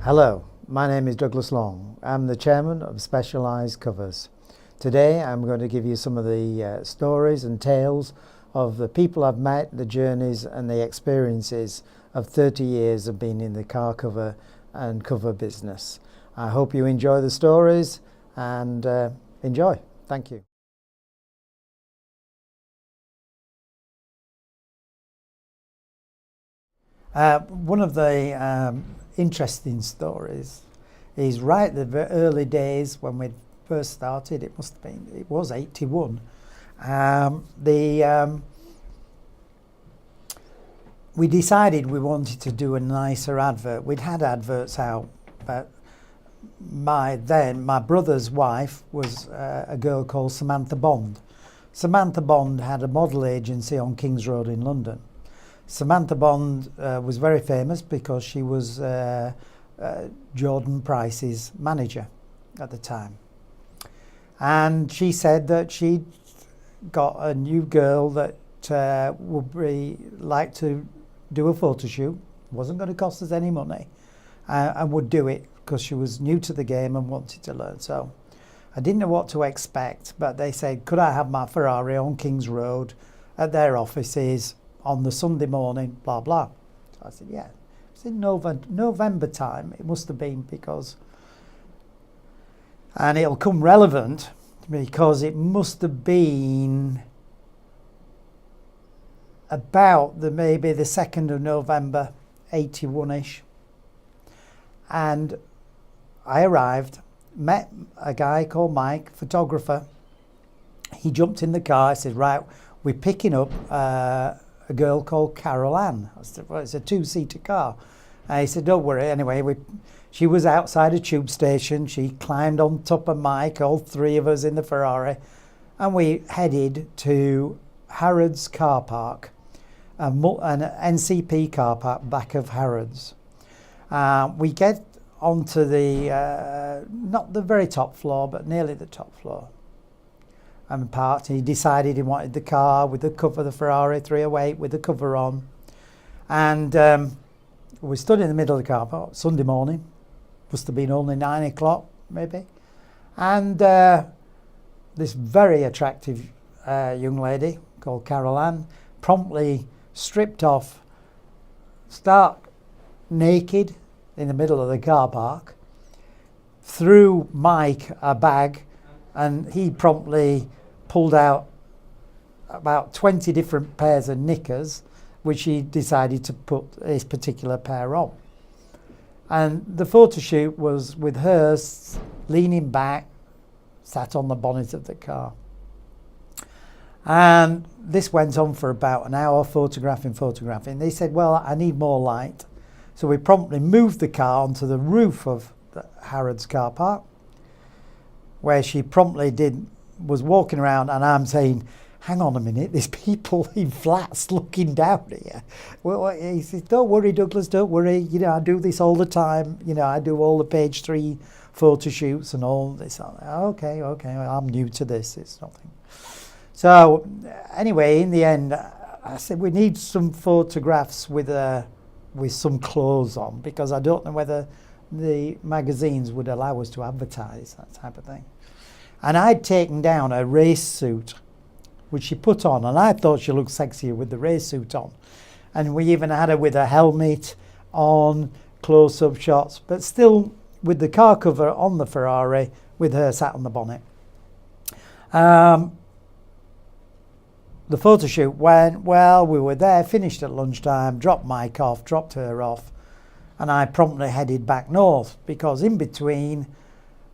Hello, my name is Douglas Long. I'm the chairman of Specialised Covers. Today I'm going to give you some of the stories and tales of the people I've met, the journeys and the experiences of 30 years of being in the car cover and cover business. I hope you enjoy the stories and enjoy. Thank you. One of the interesting stories is right at the early days when we first started. It was 81. We decided we wanted to do a nicer advert. We'd had adverts out, but my brother's wife was a girl called Samantha Bond. Samantha Bond had a model agency on King's Road in London. Samantha Bond was very famous because she was Jordan Price's manager at the time. And she said that she'd got a new girl that would like to do a photo shoot. Wasn't going to cost us any money, and would do it because she was new to the game and wanted to learn. So I didn't know what to expect, but they said, could I have my Ferrari on King's Road at their offices on the Sunday morning, blah, blah. So I said, yeah. It's in November time, it must have been, because, and it'll come relevant because it must have been about maybe the 2nd of November, 81-ish. And I arrived, met a guy called Mike, photographer. He jumped in the car. I said, right, we're picking up a girl called Carol Ann. I said, well, it's a 2-seater car. And he said, don't worry. Anyway, she was outside a tube station. She climbed on top of Mike, all three of us in the Ferrari, and we headed to Harrods car park, an NCP car park back of Harrods. We get onto the, not the very top floor, but nearly the top floor. And parked. He decided he wanted the car with the cover, the Ferrari 308 with the cover on. And we stood in the middle of the car park, Sunday morning. Must have been only 9 o'clock, maybe. And this very attractive young lady called Carol Ann promptly stripped off, stark naked in the middle of the car park, threw Mike a bag, and he promptly pulled out about 20 different pairs of knickers, which he decided to put this particular pair on. And the photo shoot was with her leaning back, sat on the bonnet of the car. And this went on for about an hour, photographing. They said, well, I need more light. So we promptly moved the car onto the roof of the Harrods car park, where she promptly was walking around, and I'm saying, hang on a minute, there's people in flats looking down here. Well, he says, don't worry, Douglas, don't worry. You know, I do this all the time. You know, I do all the page 3 photo shoots and all this. Okay, I'm new to this. It's nothing. So anyway, in the end, I said, we need some photographs with some clothes on, because I don't know whether the magazines would allow us to advertise that type of thing. And I'd taken down a race suit, which she put on, and I thought she looked sexier with the race suit on. And we even had her with a helmet on, close-up shots, but still with the car cover on the Ferrari, with her sat on the bonnet. The photo shoot went well. We were there, finished at lunchtime, dropped Mike off, dropped her off, and I promptly headed back north, because in between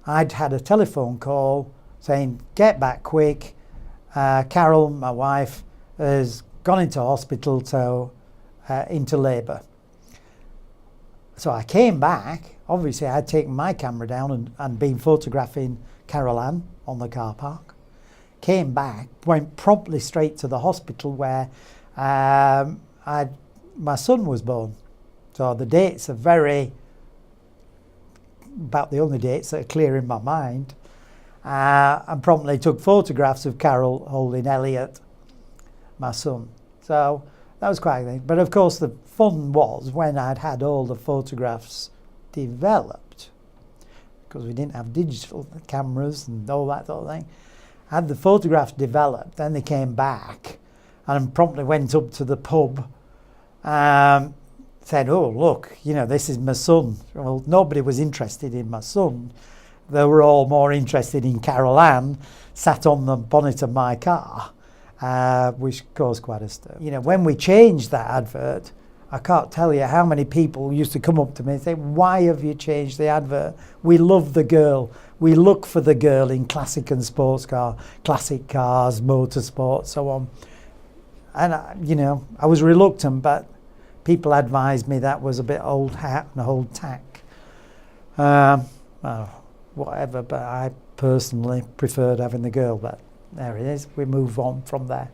I'd had a telephone call saying, get back quick. Carol, my wife, has gone into hospital, into labour. So I came back. Obviously, I'd taken my camera down and been photographing Carol Ann on the car park. Came back, went promptly straight to the hospital where my son was born. So the dates are about the only dates that are clear in my mind. And promptly took photographs of Carol holding Elliot, my son. So that was quite a thing. But of course the fun was when I'd had all the photographs developed, because we didn't have digital cameras and all that sort of thing, had the photographs developed, then they came back and promptly went up to the pub, said, oh, look, you know, this is my son. Well, nobody was interested in my son. They were all more interested in Carol Ann, sat on the bonnet of my car, which caused quite a stir. You know, when we changed that advert, I can't tell you how many people used to come up to me and say, why have you changed the advert? We love the girl. We look for the girl in classic and sports car, classic cars, motorsport, so on. And, you know, I was reluctant, but people advised me that was a bit old hat and old tack. Well, whatever, but I personally preferred having the girl, but there it is. We move on from there.